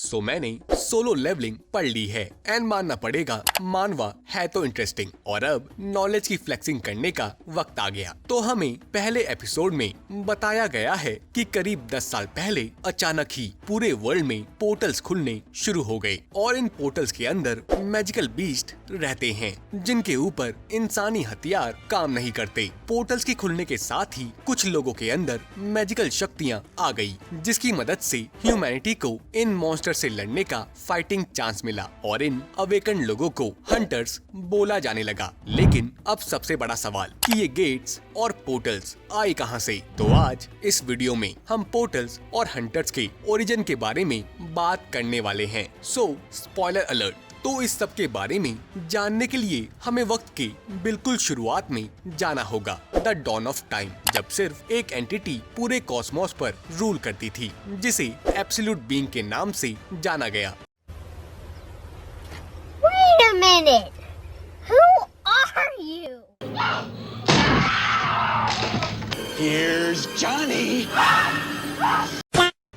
सो मैंने solo levelling पढ़ ली है एंड मानना पड़ेगा मानवा है तो इंटरेस्टिंग। और अब नॉलेज की फ्लेक्सिंग करने का वक्त आ गया। तो हमें पहले एपिसोड में बताया गया है कि करीब 10 साल पहले अचानक ही पूरे वर्ल्ड में पोर्टल्स खुलने शुरू हो गए और इन पोर्टल्स के अंदर मैजिकल बीस्ट रहते हैं जिनके ऊपर इंसानी हथियार काम नहीं करते। पोर्टल्स के खुलने के साथ ही कुछ लोगों के अंदर मैजिकल शक्तियाँ आ गई जिसकी मदद से ह्यूमैनिटी को इन मॉन्स्टर से लड़ने का फाइटिंग चांस मिला और इन अवेकन लोगों को हंटर्स बोला जाने लगा। लेकिन अब सबसे बड़ा सवाल कि ये गेट्स और पोर्टल्स आए कहां से? तो आज इस वीडियो में हम पोर्टल्स और हंटर्स के ओरिजिन के बारे में बात करने वाले हैं। सो स्पॉइलर अलर्ट। तो इस सब के बारे में जानने के लिए हमें वक्त के बिल्कुल शुरुआत में जाना होगा, द डॉन ऑफ टाइम, जब सिर्फ एक एंटिटी पूरे कॉस्मोस पर रूल करती थी जिसे एब्सोल्यूट बीइंग के नाम से जाना गया। Wait a minute. Who are you? Here's Johnny.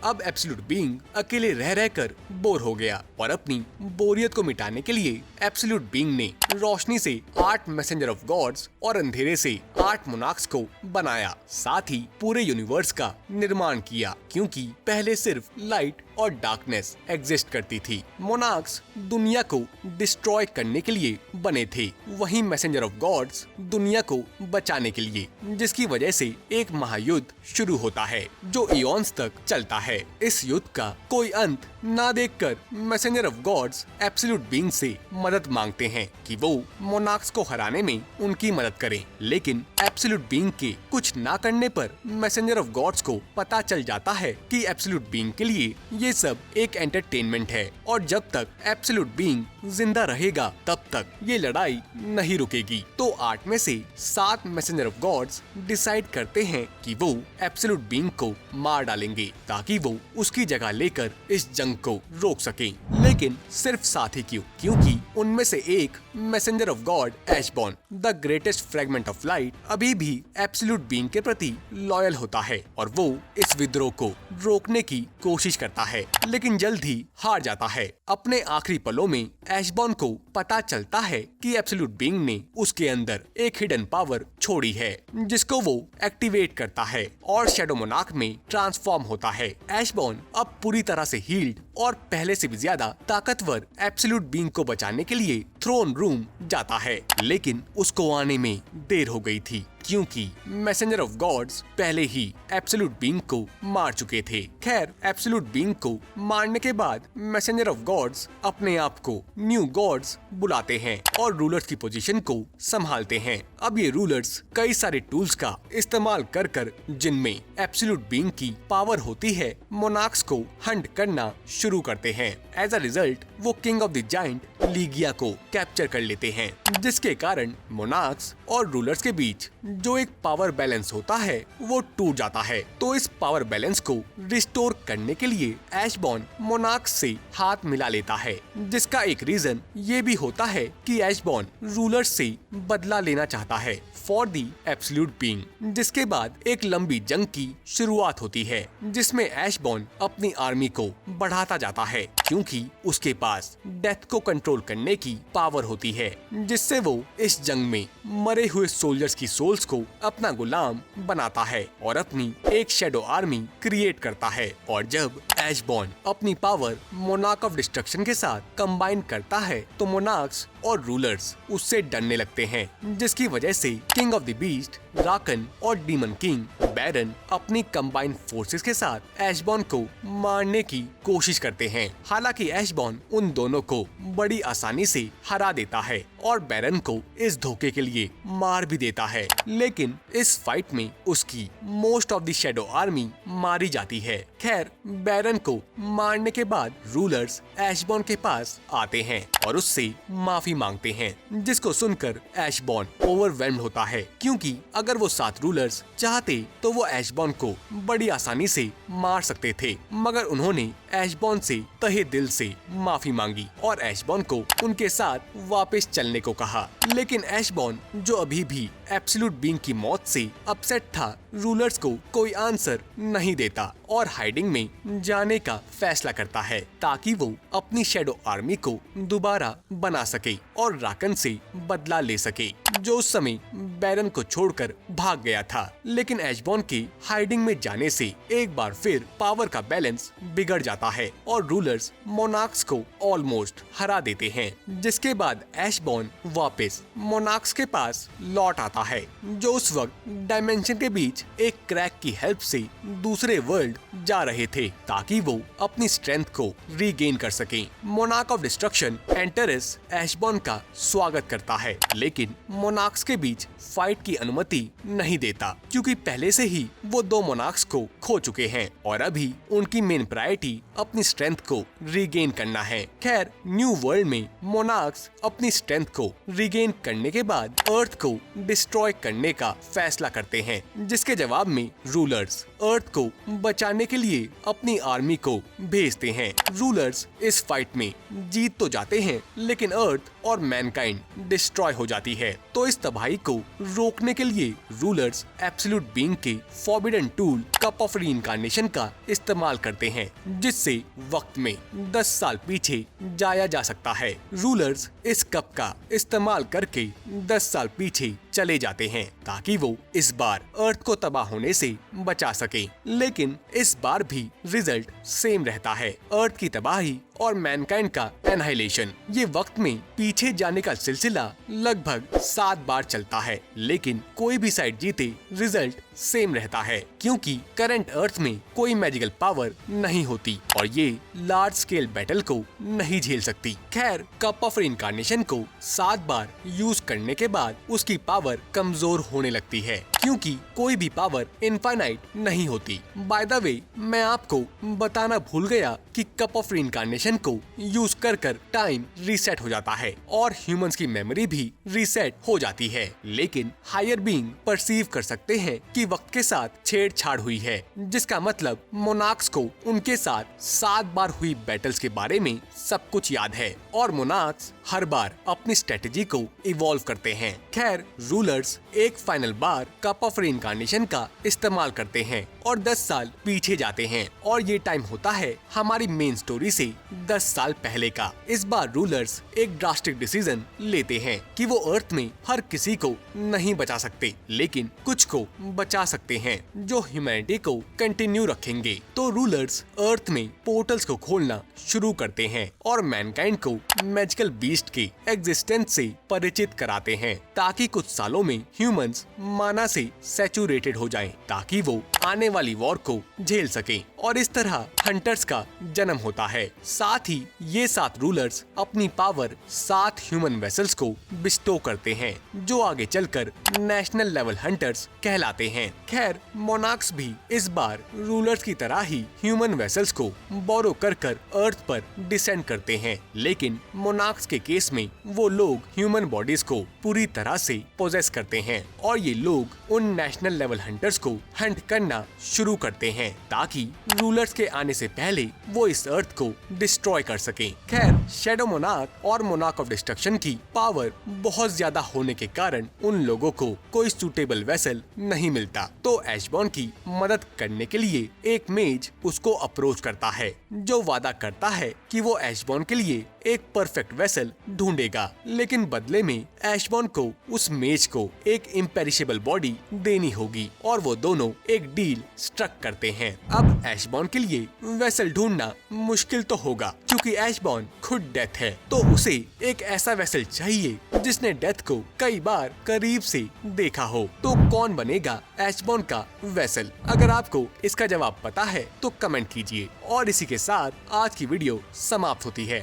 अब एब्सोल्यूट बीइंग अकेले रह रहकर बोर हो गया और अपनी बोरियत को मिटाने के लिए एब्सोल्यूट बीइंग ने रोशनी से 8 मैसेंजर ऑफ गॉड्स और अंधेरे से 8 मोनार्क्स को बनाया। साथ ही पूरे यूनिवर्स का निर्माण किया क्योंकि पहले सिर्फ लाइट और डार्कनेस एग्जिस्ट करती थी। मोनार्क्स दुनिया को डिस्ट्रॉय करने के लिए बने थे, वहीं मैसेंजर ऑफ गॉड्स दुनिया को बचाने के लिए, जिसकी वजह से एक महायुद्ध शुरू होता है जो इयॉन्स तक चलता है। इस युद्ध का कोई अंत ना देखकर messenger of gods absolute being से मदद मांगते हैं कि वो मोनार्क्स को हराने में उनकी मदद करें। लेकिन एब्सोल्यूट बीइंग के कुछ ना करने पर मैसेंजर ऑफ गॉड्स को पता चल जाता है कि एब्सोल्यूट बीइंग के लिए ये सब एक एंटरटेनमेंट है और जब तक एब्सोल्यूट बीइंग जिंदा रहेगा तब तक ये लड़ाई नहीं रुकेगी। तो 8 में से 7 मैसेंजर ऑफ गॉड्स डिसाइड करते हैं कि वो एब्सोल्यूट बीइंग को मार डालेंगे ताकि वो उसकी जगह लेकर इस जंग को रोक सकें। लेकिन सिर्फ 7 ही क्यों? क्योंकि उनमें से एक messenger of God Ashborn, the greatest fragment of light, अभी भी एब्सोल्यूट बीइंग के प्रति लॉयल होता है और वो इस विद्रोह को रोकने की कोशिश करता है लेकिन जल्द ही हार जाता है। अपने आखिरी पलों में एशबॉर्न को पता चलता है कि एब्सोल्यूट बीइंग ने उसके अंदर एक हिडन पावर छोड़ी है जिसको वो एक्टिवेट करता है और शैडो मोनार्क में ट्रांसफॉर्म होता है। एशबॉर्न अब पूरी तरह से हील्ड और पहले से भी ज्यादा ताकतवर एब्सोल्यूट बीइंग को बचाने के लिए थ्रोन रूम जाता है, लेकिन उसको आने में देर हो गई थी क्योंकि मैसेंजर ऑफ गॉड्स पहले ही एब्सोल्यूट बीइंग को मार चुके थे। खैर, एब्सोल्यूट बीइंग को मारने के बाद मैसेंजर ऑफ गॉड्स अपने आप को न्यू गॉड्स बुलाते हैं और रूलर्स की पोजीशन को संभालते हैं। अब ये रूलर्स कई सारे टूल्स का इस्तेमाल कर जिनमें एब्सोल्यूट बीइंग की पावर होती है, मोनार्क्स को हंट करना शुरू करते हैं। एज अ रिजल्ट वो king of the giant Ligia को कैप्चर कर लेते हैं जिसके कारण मोनार्क्स और रूलर्स के बीच जो एक पावर बैलेंस होता है वो टूट जाता है। तो इस पावर बैलेंस को रिस्टोर करने के लिए एशबॉर्न मोनार्क्स से हाथ मिला लेता है, जिसका एक रीजन ये भी होता है कि एशबॉर्न रूलर्स से बदला लेना चाहता है फॉर दी एब्सोल्यूट बीइंग। जिसके बाद एक लंबी जंग की शुरुआत होती है जिसमें एशबॉर्न अपनी आर्मी को बढ़ाता जाता है क्योंकि उसके पास डेथ को कंट्रोल करने की पावर होती है, जिससे वो इस जंग में मरे हुए सोल्जर्स की सोल्स को अपना गुलाम बनाता है और अपनी एक शैडो आर्मी क्रिएट करता है। और जब एशबॉर्न अपनी पावर मोनार्क ऑफ डिस्ट्रक्शन के साथ कंबाइन करता है तो मोनार्क्स और रूलर्स उससे डरने लगते हैं, जिसकी वजह से किंग ऑफ द बीस्ट, राकन और डीमन किंग बैरन अपनी कंबाइंड फोर्सेस के साथ एशबॉर्न को मारने की कोशिश करते हैं। हालांकि एशबॉर्न उन दोनों को बड़ी आसानी से हरा देता है और बैरन को इस धोखे के लिए मार भी देता है, लेकिन इस फाइट में उसकी most of the shadow army मारी जाती है। खैर, बैरन को मारने के बाद रूलर्स एशबॉर्न के पास आते हैं और उससे माफी मांगते हैं, जिसको सुनकर एशबॉर्न ओवरवेल्म्ड होता है क्योंकि अगर वो 7 रूलर्स चाहते तो वो एशबॉर्न को बड़ी आसानी से मार सकते थे, मगर उन्होंने एशबॉर्न से तहे दिल से माफी मांगी और एशबॉर्न को उनके साथ वापस चलने को कहा। लेकिन एशबॉर्न, जो अभी भी एब्सोल्यूट बीइंग की मौत से अपसेट था, रूलर्स को कोई आंसर नहीं देता और हाइडिंग में जाने का फैसला करता है ताकि वो अपनी शैडो आर्मी को दोबारा बना सके और राकन से बदला ले सके, जो उस समय बैरन को छोड़कर भाग गया था। लेकिन एशबॉर्न के हाइडिंग में जाने से एक बार फिर पावर का बैलेंस बिगड़ जाता है और रूलर्स मोनार्क्स को ऑलमोस्ट हरा देते हैं, जिसके बाद एशबॉर्न वापस मोनार्क्स के पास लौट आता है, जो उस वक्त डायमेंशन के बीच एक क्रैक की हेल्प से दूसरे वर्ल्ड जा रहे थे ताकि वो अपनी स्ट्रेंथ को रीगेन कर सके। मोनार्क ऑफ डिस्ट्रक्शन एंटरस एशबॉर्न का स्वागत करता है, लेकिन मोनार्क्स के बीच फाइट की अनुमति नहीं देता क्योंकि पहले से ही वो 2 मोनार्क्स को खो चुके हैं और अभी उनकी मेन प्रायोरिटी अपनी स्ट्रेंथ को रीगेन करना है। खैर, न्यू वर्ल्ड में मोनार्क्स अपनी स्ट्रेंथ को रीगेन करने के बाद अर्थ को डिस्ट्रॉय करने का फैसला करते हैं, जिसके जवाब में रूलर्स अर्थ को बचाने के लिए अपनी आर्मी को भेजते हैं। रूलर्स इस फाइट में जीत तो जाते हैं, लेकिन अर्थ और मैनकाइंड डिस्ट्रॉय हो जाती है। तो इस तबाही को रोकने के लिए रूलर्स एब्सोल्यूट बीइंग के forbidden tool cup of reincarnation का इस्तेमाल करते हैं, जिससे वक्त में 10 साल पीछे जाया जा सकता है। रूलर्स इस कप का इस्तेमाल करके 10 साल पीछे चले जाते हैं ताकि वो इस बार अर्थ को तबाह होने से बचा सके, लेकिन इस बार भी रिजल्ट सेम रहता है, अर्थ की तबाही और मैनकाइंड का एनहाइलेशन। ये वक्त में पीछे जाने का सिलसिला लगभग 7 बार चलता है, लेकिन कोई भी साइड जीते रिजल्ट सेम रहता है क्योंकि करंट अर्थ में कोई मैजिकल पावर नहीं होती और ये लार्ज स्केल बैटल को नहीं झेल सकती। खैर, कप ऑफ रीइंकार्नेशन को 7 बार यूज करने के बाद उसकी पावर कमजोर होने लगती है क्योंकि कोई भी पावर इनफाइनाइट नहीं होती। बाय द वे, मैं आपको बताना भूल गया कि कप ऑफ रीइंकार्नेशन को यूज कर टाइम रीसेट हो जाता है और ह्यूमंस की मेमोरी भी रीसेट हो जाती है, लेकिन हायर बीइंग परसीव कर सकते हैं कि वक्त के साथ छेड़छाड़ हुई है, जिसका मतलब मोनार्क्स को उनके साथ 7 बार हुई बैटल्स के बारे में सब कुछ याद है और मोनार्क्स हर बार अपनी स्ट्रेटेजी को इवॉल्व करते हैं। खैर, रूलर्स एक final bar cup of reincarnation का इस्तेमाल करते हैं और 10 साल पीछे जाते हैं और ये टाइम होता है हमारी मेन स्टोरी से 10 साल पहले का। इस बार रूलर्स एक ड्रास्टिक डिसीजन लेते हैं कि वो अर्थ में हर किसी को नहीं बचा सकते, लेकिन कुछ को बचा सकते हैं जो ह्यूमैनिटी को कंटिन्यू रखेंगे। तो रूलर्स अर्थ में पोर्टल्स को खोलना शुरू करते हैं और मैनकाइंड को मैजिकल बीस्ट के एग्जिस्टेंस से परिचित कराते हैं ताकि कुछ सालों में ह्यूमंस माना से सैचुरेटेड हो जाएं ताकि वो आने वाली वॉर को झेल सके और इस तरह हंटर्स का जन्म होता है। साथ ही ये 7 रूलर्स अपनी पावर 7 ह्यूमन वेसल्स को बिस्टो करते हैं जो आगे चलकर नेशनल लेवल हंटर्स कहलाते हैं। खैर, मोनार्क्स भी इस बार रूलर्स की तरह ही ह्यूमन वेसल्स को बोरो कर अर्थ पर डिसेंड करते हैं, लेकिन मोनार्क्स के केस में वो लोग ह्यूमन बॉडीज को पूरी तरह से पोजेस करते हैं और ये लोग उन नेशनल लेवल हंटर्स को हंट करना शुरू करते हैं ताकि रूलर्स के आने से पहले वो इस अर्थ को डिस्ट्रॉय कर सके। खैर, शैडो मोनार्क और मोनार्क ऑफ डिस्ट्रक्शन की पावर बहुत ज्यादा होने के कारण उन लोगों को कोई सूटेबल वेसल नहीं मिलता, तो एशबॉर्न की मदद करने के लिए एक मेज उसको अप्रोच करता है जो वादा करता है कि वो एशबॉर्न के लिए एक परफेक्ट वेसल ढूंढेगा, लेकिन बदले में एशबॉर्न को उस मेज को एक इम्पेरिशेबल बॉडी देनी होगी और वो दोनों एक डील स्ट्रक करते हैं। अब एशबॉर्न के लिए वेसल ढूंढना मुश्किल तो होगा क्योंकि एशबॉर्न खुद डेथ है, तो उसे एक ऐसा वेसल चाहिए जिसने डेथ को कई बार करीब से देखा हो। तो कौन बनेगा एशबॉर्न का वेसल? अगर आपको इसका जवाब पता है तो कमेंट कीजिए और इसी के साथ आज की वीडियो समाप्त होती है।